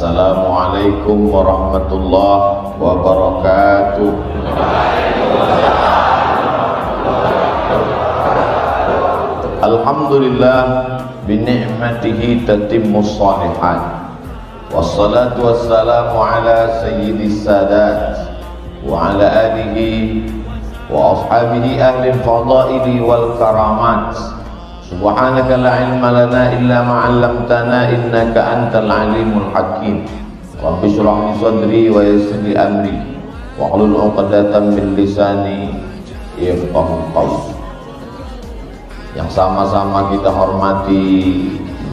Assalamualaikum warahmatullahi wabarakatuh. Alhamdulillah binikmatihi tatimmus shalihat. Wassalatu wassalamu ala sayyidis sadat wa ala alihi wa ashabihi ahli al-fadaili wal karamat. Subhanaka la ilma lana illa ma 'allamtana innaka antal alimul hakim. Rabbi shrah li sadri wa yassir li amri wa hlul 'uqdatam min lisani yafqahu qawli. Yang sama-sama kita hormati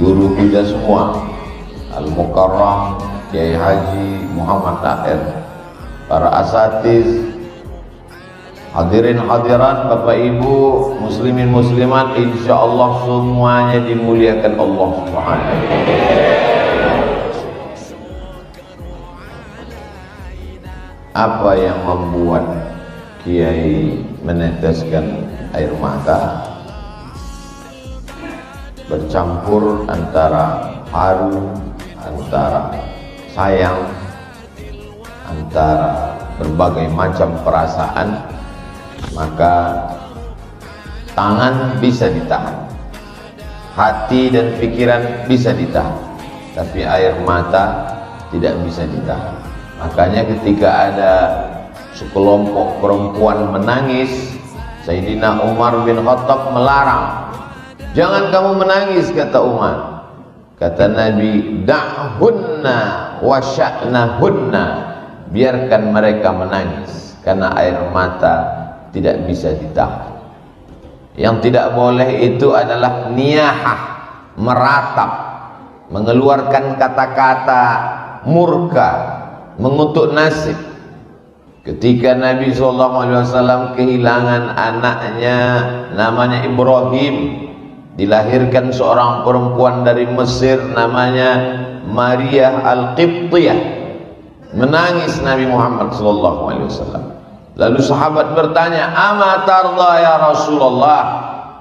guru kita semua, Al-Mukarram Kiai Haji Muhammad Akhir, para asatiz, hadirin hadirat, Bapak Ibu, muslimin muslimat, insyaallah semuanya dimuliakan Allah Subhanahu. Apa yang membuat Kiai meneteskan air mata? Bercampur antara haru, antara sayang, antara berbagai macam perasaan. Maka tangan bisa ditahan, hati dan pikiran bisa ditahan, tapi air mata tidak bisa ditahan. Makanya ketika ada sekelompok perempuan menangis, Sayyidina Umar bin Khattab melarang. Jangan kamu menangis, kata Umar. Kata Nabi, da'hunna wa sya'nahunna, biarkan mereka menangis, karena air mata tidak bisa ditahan. Yang tidak boleh itu adalah niyahah, meratap, mengeluarkan kata-kata murka, mengutuk nasib. Ketika Nabi SAW kehilangan anaknya namanya Ibrahim, dilahirkan seorang perempuan dari Mesir namanya Maria Al-Qibtiyah, menangis Nabi Muhammad SAW. Lalu sahabat bertanya, "Ama tarda ya Rasulullah?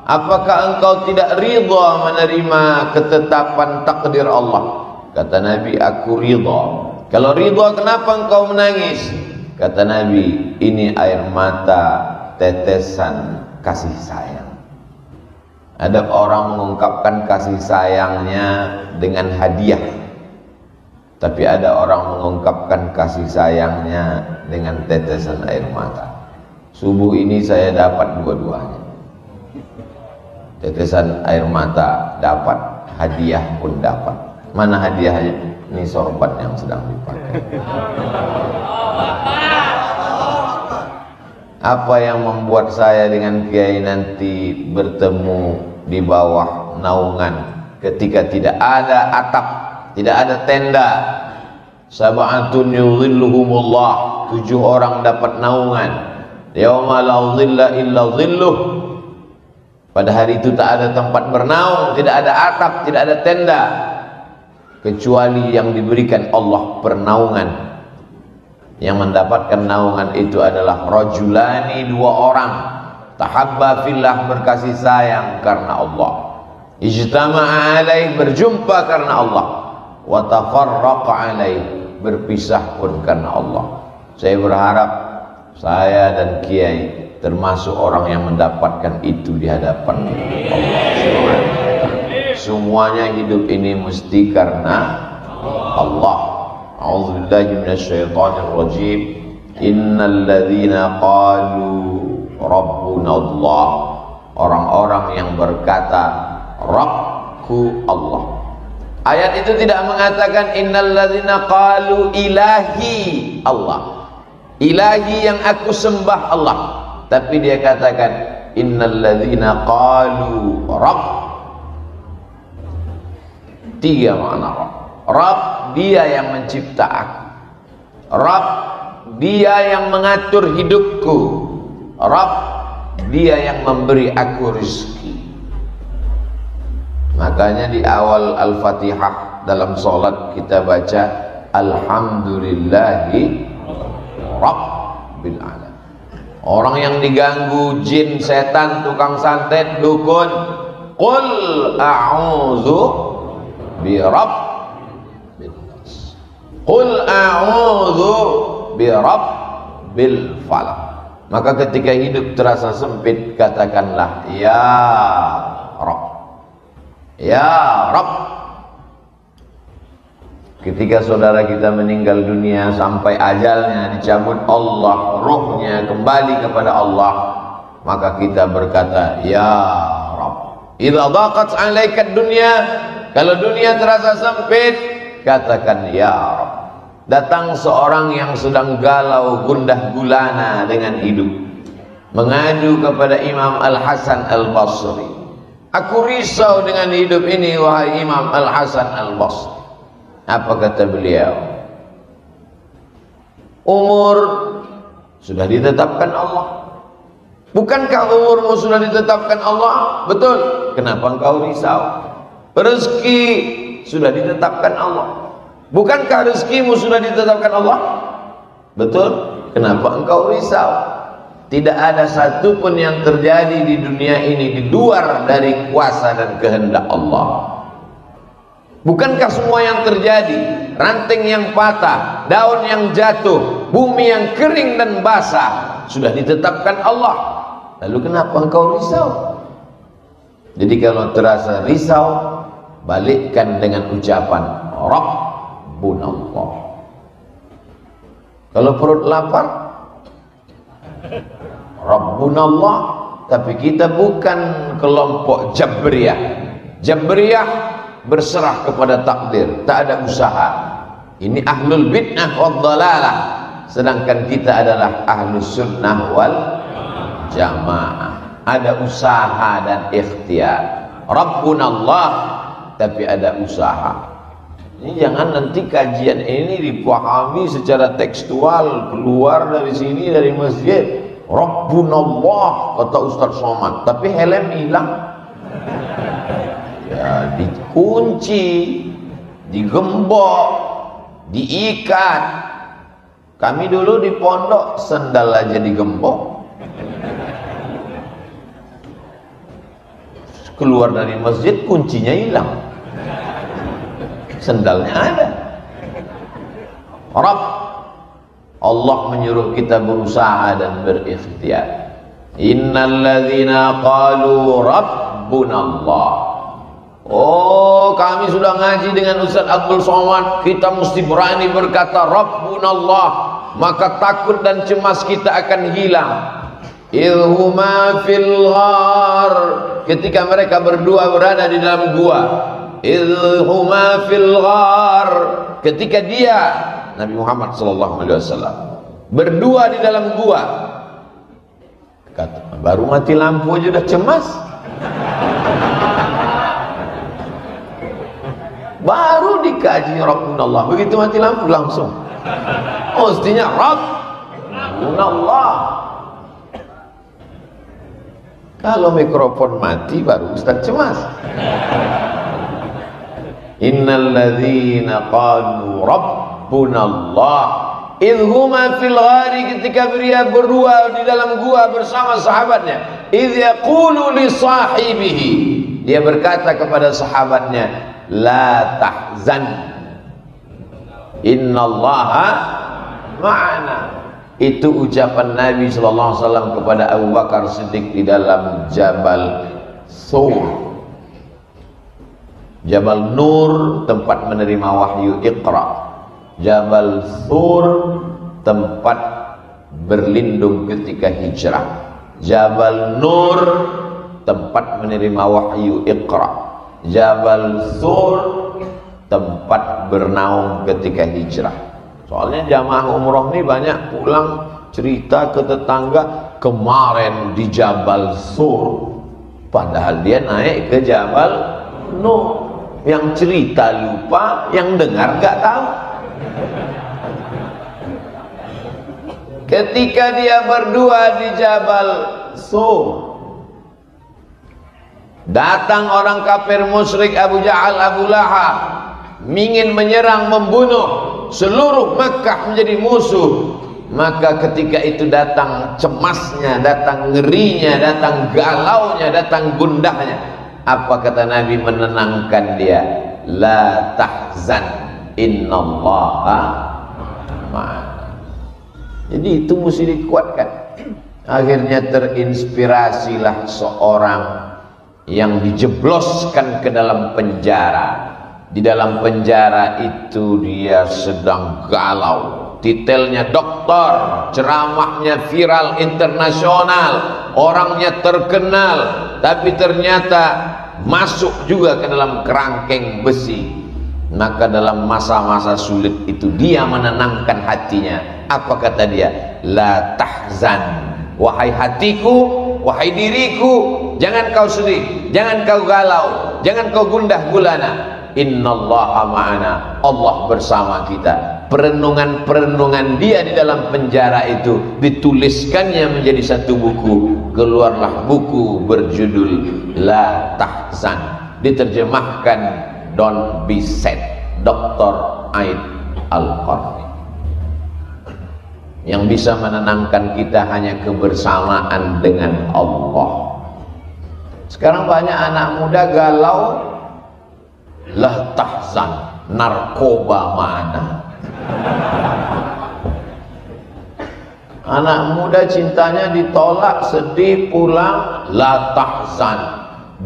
Apakah engkau tidak ridha menerima ketetapan takdir Allah?" Kata Nabi, "Aku ridha." "Kalau ridha, kenapa engkau menangis?" Kata Nabi, "Ini air mata tetesan kasih sayang." Ada orang mengungkapkan kasih sayangnya dengan hadiah, tapi ada orang mengungkapkan kasih sayangnya dengan tetesan air mata. Subuh ini saya dapat dua-duanya. Tetesan air mata dapat, hadiah pun dapat. Mana hadiahnya? Ini sorban yang sedang dipakai. Apa yang membuat saya dengan Kiai nanti bertemu di bawah naungan ketika tidak ada atap, tidak ada tenda? Sab'atun yudhilluhumullah, 7 orang dapat naungan. Yauma la dhilla illa dhilluh. Pada hari itu tak ada tempat bernaung, tidak ada atap, tidak ada tenda, kecuali yang diberikan Allah pernaungan. Yang mendapatkan naungan itu adalah rajulani, 2 orang, tahabba fillah, berkasih sayang karena Allah, ijtama'a alaih, berjumpa karena Allah, wa tafarraqa alaih, berpisah pun karena Allah. Saya berharap saya dan Kiai termasuk orang yang mendapatkan itu di hadapan Allah. Semuanya hidup ini mesti karena Allah. A'udzubillahi minasyaitonir rajim. Innal ladzina qalu rabbuna Allah, orang-orang yang berkata Rabbku Allah. Ayat itu tidak mengatakan innal ladzina qalu ilahi Allah, ilahi yang aku sembah Allah, tapi dia katakan innal ladzina qalu Rabb. 3 makna Rabb. Rabb, dia yang mencipta aku. Rabb, dia yang mengatur hidupku. Rabb, dia yang memberi aku rezeki. Makanya di awal Al-Fatihah dalam sholat kita baca Alhamdulillahi Rabbil Alamin. Orang yang diganggu jin, setan, tukang santet, dukun, qul a'udzu bi rabbin nas. Qul a'udzu birabbil falaq. Maka ketika hidup terasa sempit, katakanlah ya Rabb, ya Rabb. Ketika saudara kita meninggal dunia sampai ajalnya dicabut Allah, ruhnya kembali kepada Allah, maka kita berkata ya Rabb. Idza daqat 'alaika dunya, kalau dunia terasa sempit, katakan ya Rabb. Datang seorang yang sedang galau gundah gulana dengan hidup, mengadu kepada Imam Al-Hasan Al-Basri. Aku risau dengan hidup ini wahai Imam Al-Hasan Al-Basri. Apa kata beliau? Umur sudah ditetapkan Allah. Bukankah umurmu sudah ditetapkan Allah? Betul. Kenapa engkau risau? Rezeki sudah ditetapkan Allah. Bukankah rezekimu sudah ditetapkan Allah? Betul. Kenapa engkau risau? Tidak ada satupun yang terjadi di dunia ini di luar dari kuasa dan kehendak Allah. Bukankah semua yang terjadi, ranting yang patah, daun yang jatuh, bumi yang kering dan basah, sudah ditetapkan Allah? Lalu kenapa engkau risau? Jadi kalau terasa risau, balikkan dengan ucapan Rabbunallah. Kalau perut lapar, Rabbunallah. Tapi kita bukan kelompok Jabriyah. Jabriyah berserah kepada takdir, tak ada usaha. Ini ahlul bid'ah wad dhalalah. Sedangkan kita adalah ahlus sunnah wal jamaah. Ada usaha dan ikhtiar. Rabbunallah, tapi ada usaha. Ini jangan nanti kajian ini dipahami secara tekstual, keluar dari sini dari masjid Rabbunallah kata Ustaz Somad, tapi helm hilang. Ya, dikunci, digembok, diikat. Kami dulu di pondok sendal aja digembok. Keluar dari masjid kuncinya hilang, sendalnya ada. Rabb, Allah menyuruh kita berusaha dan berikhtiar. Innalladzina qalu Rabbunallah. Oh, kami sudah ngaji dengan Ustaz Abdul Somad, kita mesti berani berkata Rabbunallah, maka takut dan cemas kita akan hilang. Idhuma fil ghar, ketika mereka berdua berada di dalam gua. Idhuma fil ghar, ketika dia Nabi Muhammad SAW berdua di dalam gua. Kata, baru mati lampu aja udah cemas. Baru dikaji Rabbunallah, begitu mati lampu langsung. Oh, mestinya Rabbunallah. Kalau mikrofon mati baru Ustaz cemas. Innalladzina qalu Rabbunallah idhuma fil ghari, ketika dia berdua di dalam gua bersama sahabatnya. Idh yaqulu li sahibihi, dia berkata kepada sahabatnya, la tahzan innallaha ma'ana. Itu ucapan Nabi SAW kepada Abu Bakar Siddiq di dalam Jabal Thur, Jabal Nur, tempat menerima wahyu Iqra. Jabal Thur, tempat berlindung ketika hijrah. Jabal Nur, tempat menerima wahyu Iqra. Jabal Thur, tempat bernaung ketika hijrah. Soalnya jamaah umroh ini banyak pulang cerita ke tetangga, kemarin di Jabal Thur, padahal dia naik ke Jabal Nur. Yang cerita lupa, yang dengar gak tahu. Ketika dia berdua di Jabal Thur, datang orang kafir musyrik Abu Jahal, Abu Lahab, ingin menyerang, membunuh seluruh Mekah menjadi musuh. Maka ketika itu datang cemasnya, datang ngerinya, datang galaunya, datang gundahnya. Apa kata Nabi menenangkan dia? La tahzan innallaha ma'ana. Jadi itu mesti dikuatkan. Akhirnya terinspirasilah seorang yang dijebloskan ke dalam penjara. Di dalam penjara itu dia sedang galau. Titelnya doktor, ceramahnya viral internasional, orangnya terkenal, tapi ternyata masuk juga ke dalam kerangkeng besi. Maka dalam masa-masa sulit itu dia menenangkan hatinya. Apa kata dia? La tahzan, wahai hatiku, wahai diriku, jangan kau sedih, jangan kau galau, jangan kau gundah gulana. Innallaha ma'ana, Allah bersama kita. Perenungan-perenungan dia di dalam penjara itu dituliskannya menjadi satu buku. Keluarlah buku berjudul La Tahzan, diterjemahkan Don't Be Sad, Dr. Aid Al-Qarni. Yang bisa menenangkan kita hanya kebersamaan dengan Allah. Sekarang banyak anak muda galau. La tahzan, narkoba mana? Anak muda cintanya ditolak, sedih pulang. La tahzan,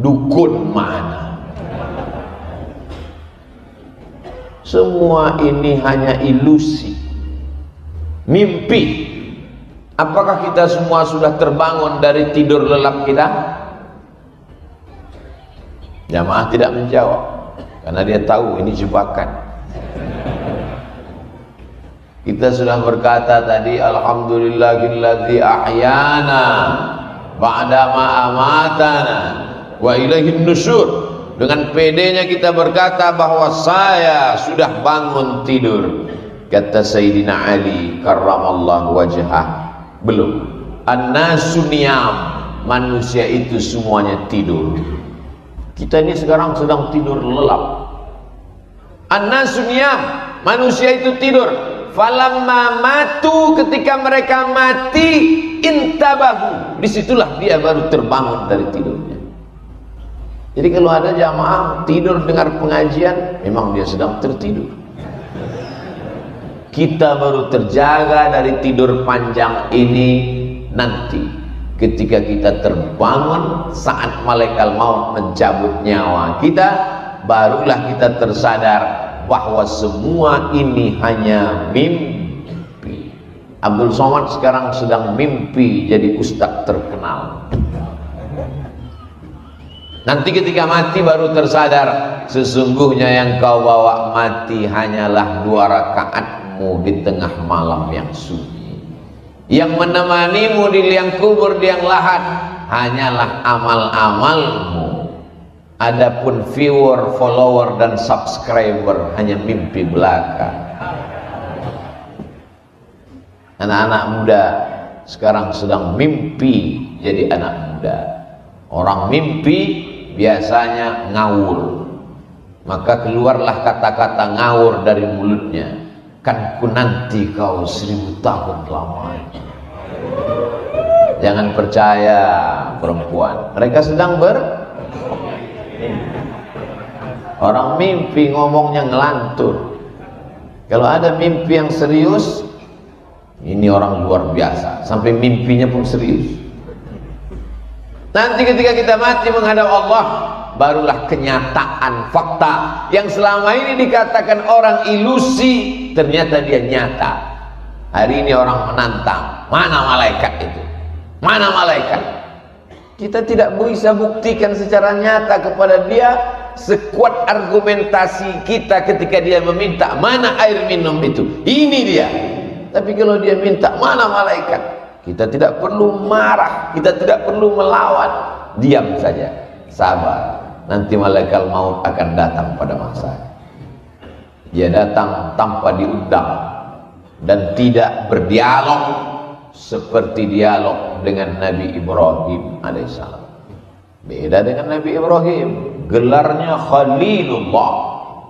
dukun mana? Semua ini hanya ilusi, mimpi. Apakah kita semua sudah terbangun dari tidur lelap kita? Jamaah tidak menjawab, karena dia tahu ini jebakan. Kita sudah berkata tadi, alhamdulillahilladzi ahyana ba'da ma amatana wa ilaihin nusyur. Dengan pedenya kita berkata bahwa saya sudah bangun tidur. Kata Sayyidina Ali karramallahu wajhah, belum. An-nasu niyam, manusia itu semuanya tidur. Kita ini sekarang sedang tidur lelap. An-nasu niyam, manusia itu tidur. Falamma matu, ketika mereka mati, intabahu, disitulah dia baru terbangun dari tidurnya. Jadi kalau ada jamaah tidur dengar pengajian, memang dia sedang tertidur. Kita baru terjaga dari tidur panjang ini nanti ketika kita terbangun saat malaikat maut mencabut nyawa kita, barulah kita tersadar bahwa semua ini hanya mimpi. Abdul Somad sekarang sedang mimpi jadi ustadz terkenal. Nanti ketika mati baru tersadar, sesungguhnya yang kau bawa mati hanyalah 2 rakaatmu di tengah malam yang sunyi. Yang menemanimu di liang kubur, di liang lahat, hanyalah amal-amalmu. Adapun viewer, follower dan subscriber hanya mimpi belaka. Anak-anak muda sekarang sedang mimpi jadi anak muda. Orang mimpi biasanya ngawur, maka keluarlah kata-kata ngawur dari mulutnya. Kan ku nanti kau 1000 tahun lamanya. Jangan percaya perempuan, mereka sedang orang mimpi ngomongnya ngelantur. Kalau ada mimpi yang serius, ini orang luar biasa, sampai mimpinya pun serius. Nanti ketika kita mati menghadap Allah, barulah kenyataan fakta yang selama ini dikatakan orang ilusi, ternyata dia nyata. Hari ini orang menantang, mana malaikat itu? Mana malaikat? Kita tidak bisa buktikan secara nyata kepada dia sekuat argumentasi kita ketika dia meminta mana air minum itu, ini dia. Tapi kalau dia minta mana malaikat, kita tidak perlu marah, kita tidak perlu melawan, diam saja, sabar. Nanti malaikat maut akan datang pada masanya. Dia datang tanpa diundang dan tidak berdialog seperti dialog dengan Nabi Ibrahim alaihissalam. Beda dengan Nabi Ibrahim, gelarnya Khalilullah,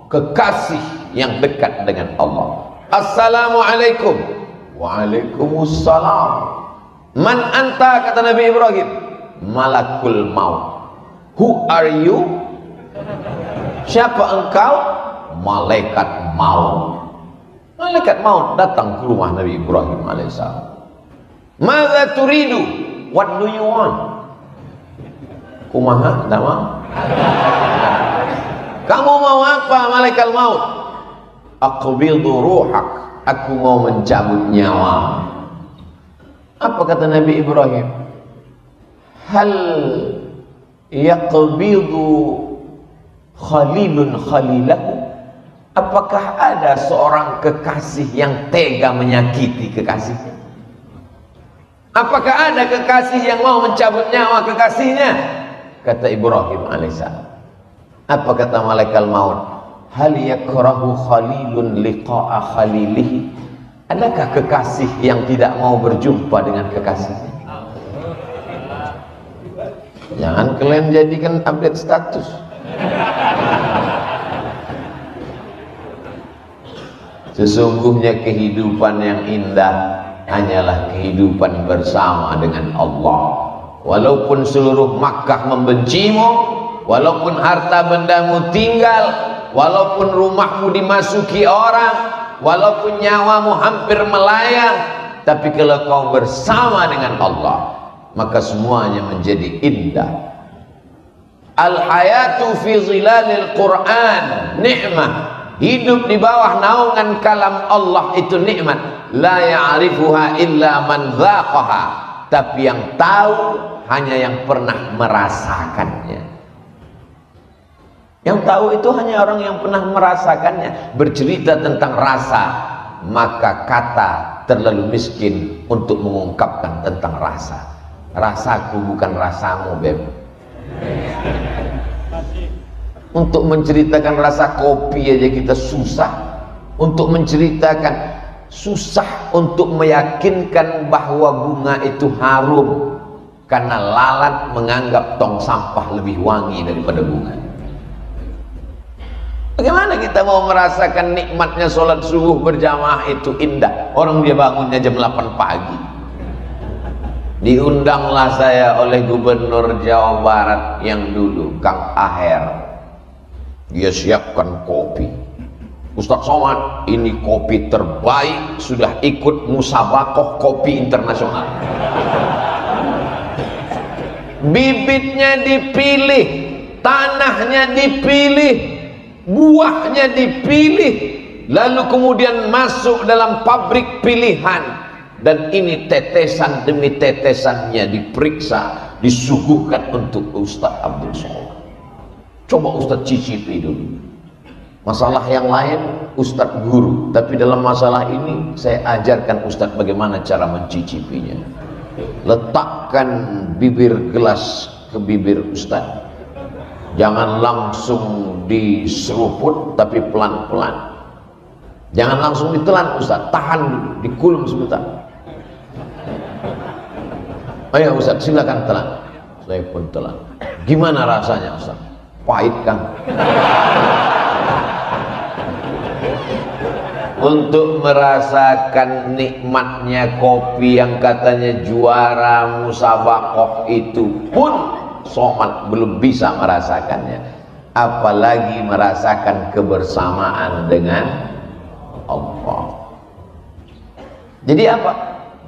kekasih yang dekat dengan Allah. Assalamualaikum. Waalaikumsalam. Man anta, kata Nabi Ibrahim. Malakul maut. Who are you? Siapa engkau? Malaikat maut. Malaikat maut datang ke rumah Nabi Ibrahim alaihissalam. Madza turidu? What do you want? Kumaha? Nama? Kamu mau apa, malaikat maut? Aqbidu ruhak. Aku mau mencabut nyawa. Apa kata Nabi Ibrahim? Hal yaqbidu khalilun khalilahu? Apakah ada seorang kekasih yang tega menyakiti kekasihnya? Apakah ada kekasih yang mau mencabut nyawa kekasihnya? Kata Ibrahim alaihissalam. Apa kata malaikat maut? Hal yakrahu khalilun liqa'a khalilihi? Adakah kekasih yang tidak mau berjumpa dengan kekasihnya? Jangan kalian jadikan update status. Sesungguhnya kehidupan yang indah hanyalah kehidupan bersama dengan Allah. Walaupun seluruh Makkah membencimu, walaupun harta bendamu tinggal, walaupun rumahmu dimasuki orang, walaupun nyawamu hampir melayang, tapi kalau kau bersama dengan Allah, maka semuanya menjadi indah. Al-hayatu fi zilalil Quran ni'mah. Hidup di bawah naungan kalam Allah itu nikmat. La ya'rifuha illa man dzaqaha. Tapi yang tahu hanya yang pernah merasakannya. Yang tahu itu hanya orang yang pernah merasakannya. Bercerita tentang rasa, maka kata terlalu miskin untuk mengungkapkan tentang rasa. Rasaku bukan rasamu, Beb. Untuk menceritakan rasa kopi aja kita susah. Untuk menceritakan, susah untuk meyakinkan bahwa bunga itu harum, karena lalat menganggap tong sampah lebih wangi daripada bunga. Bagaimana kita mau merasakan nikmatnya sholat subuh berjamaah itu indah? Orang dia bangunnya jam 8 pagi. Diundanglah saya oleh Gubernur Jawa Barat yang dulu, Kang Aher. Dia siapkan kopi. Ustadz Somad, ini kopi terbaik, sudah ikut musabakoh kopi internasional. Bibitnya dipilih, tanahnya dipilih, buahnya dipilih, lalu kemudian masuk dalam pabrik pilihan. Dan ini tetesan demi tetesannya diperiksa, disuguhkan untuk Ustadz Abdul Somad. Coba Ustadz cicipi dulu. Masalah yang lain Ustadz guru, tapi dalam masalah ini saya ajarkan Ustadz bagaimana cara mencicipinya. Letakkan bibir gelas ke bibir Ustadz. Jangan langsung diseruput, tapi pelan-pelan. Jangan langsung ditelan Ustadz, tahan dulu, dikulum sebentar. Ayo Ustadz, silakan telan. Saya pun telan. Gimana rasanya Ustadz? Pahit kan? Untuk merasakan nikmatnya kopi yang katanya juara musabakoh itu pun Somad belum bisa merasakannya, apalagi merasakan kebersamaan dengan Allah. Jadi apa?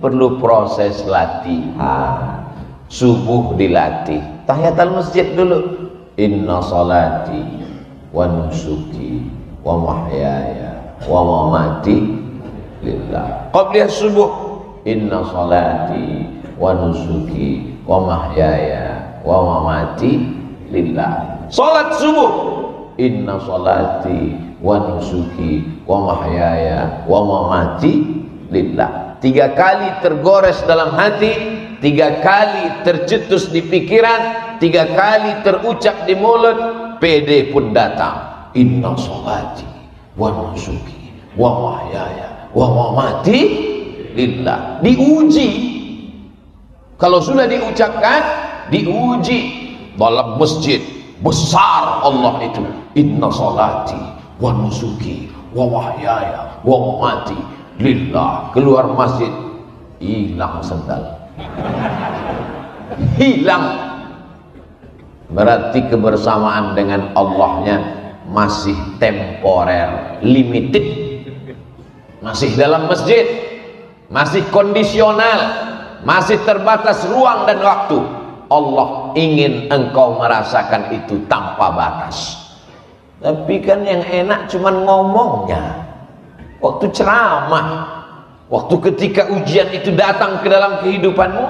Perlu proses latihan. Subuh dilatih, tahiyatul masjid dulu. Inna salati wa nusuki wa mahyaya wa mamati lillah. Qabliyah subuh, inna salati wa nusuki wa mahyaya wa mamati lillah. Salat subuh, inna salati wa nusuki wa mahyaya wa mamati lillah. 3 kali tergores dalam hati, 3 kali tercetus di pikiran, 3 kali terucap di mulut, PD pun datang. Inna sholati wa nusuki wa mahyaya wa mamati lillah. Diuji. Kalau sudah diucapkan, diuji dalam masjid besar Allah itu. Inna sholati wa nusuki wa mahyaya wa mamati lillah. Keluar masjid, hilang sendal. Hilang. Berarti kebersamaan dengan Allahnya masih temporer, limited, masih dalam masjid, masih kondisional, masih terbatas ruang dan waktu. Allah ingin engkau merasakan itu tanpa batas. Tapi kan yang enak cuman ngomongnya. Waktu ceramah, waktu ketika ujian itu datang ke dalam kehidupanmu,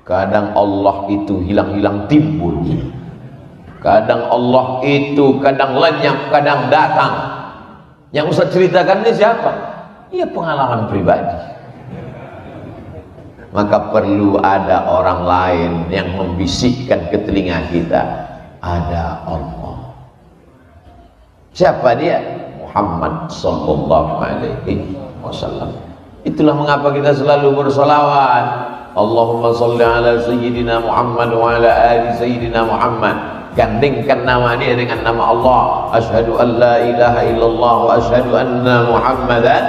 kadang Allah itu hilang-hilang timbul. Kadang Allah itu kadang lenyap, kadang datang. Yang usah ceritakan ini siapa? Ya pengalaman pribadi. Maka perlu ada orang lain yang membisikkan ke telinga kita, ada Allah. Siapa dia? Muhammad sallallahu alaihi wasallam. Itulah mengapa kita selalu bersolawat. Allahumma salli ala sayyidina Muhammad wa ala ali sayyidina Muhammad. Gandingkan nama dia dengan nama Allah. Asyhadu an la ilaha illallah wa asyhadu anna Muhammadan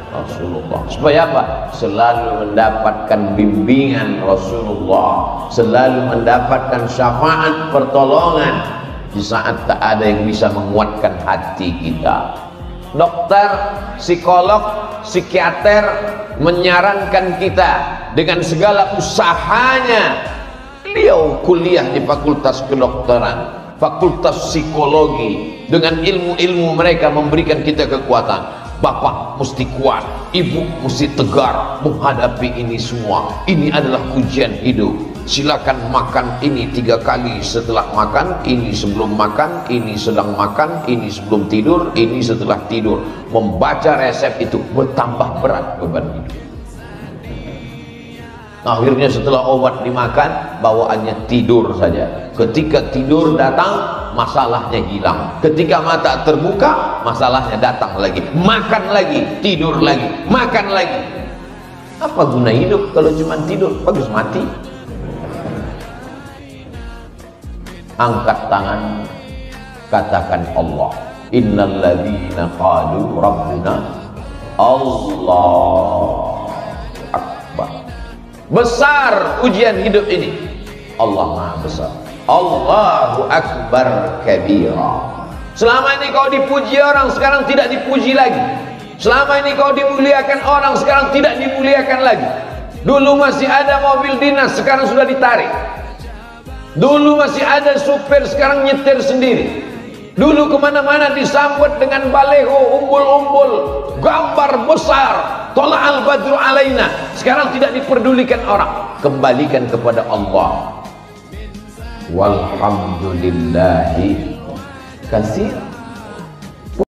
Rasulullah. Supaya apa? Selalu mendapatkan bimbingan Rasulullah, selalu mendapatkan syafaat pertolongan di saat tak ada yang bisa menguatkan hati kita. Dokter, psikolog, psikiater menyarankan kita dengan segala usahanya. Beliau kuliah di fakultas kedokteran, fakultas psikologi, dengan ilmu-ilmu mereka memberikan kita kekuatan. Bapak mesti kuat, ibu mesti tegar menghadapi ini semua. Ini adalah ujian hidup. Silakan makan ini 3 kali setelah makan, ini sebelum makan, ini sedang makan, ini sebelum tidur, ini setelah tidur. Membaca resep itu bertambah berat beban hidup. Akhirnya setelah obat dimakan, bawaannya tidur saja. Ketika tidur datang, masalahnya hilang. Ketika mata terbuka, masalahnya datang lagi. Makan lagi, tidur lagi, makan lagi. Apa guna hidup kalau cuma tidur? Bagus mati. Angkat tangan, katakan Allah. Innal ladzina qalu rabbuna Allah. Besar ujian hidup ini. Allah Maha Besar. Allahu Akbar kabira. Selama ini kau dipuji orang, sekarang tidak dipuji lagi. Selama ini kau dimuliakan orang, sekarang tidak dimuliakan lagi. Dulu masih ada mobil dinas, sekarang sudah ditarik. Dulu masih ada supir, sekarang nyetir sendiri. Dulu kemana-mana disambut dengan baleho, umbul-umbul, gambar besar, tola'al badru alaina. Sekarang tidak diperdulikan orang. Kembalikan kepada Allah. Walhamdulillahi katsir.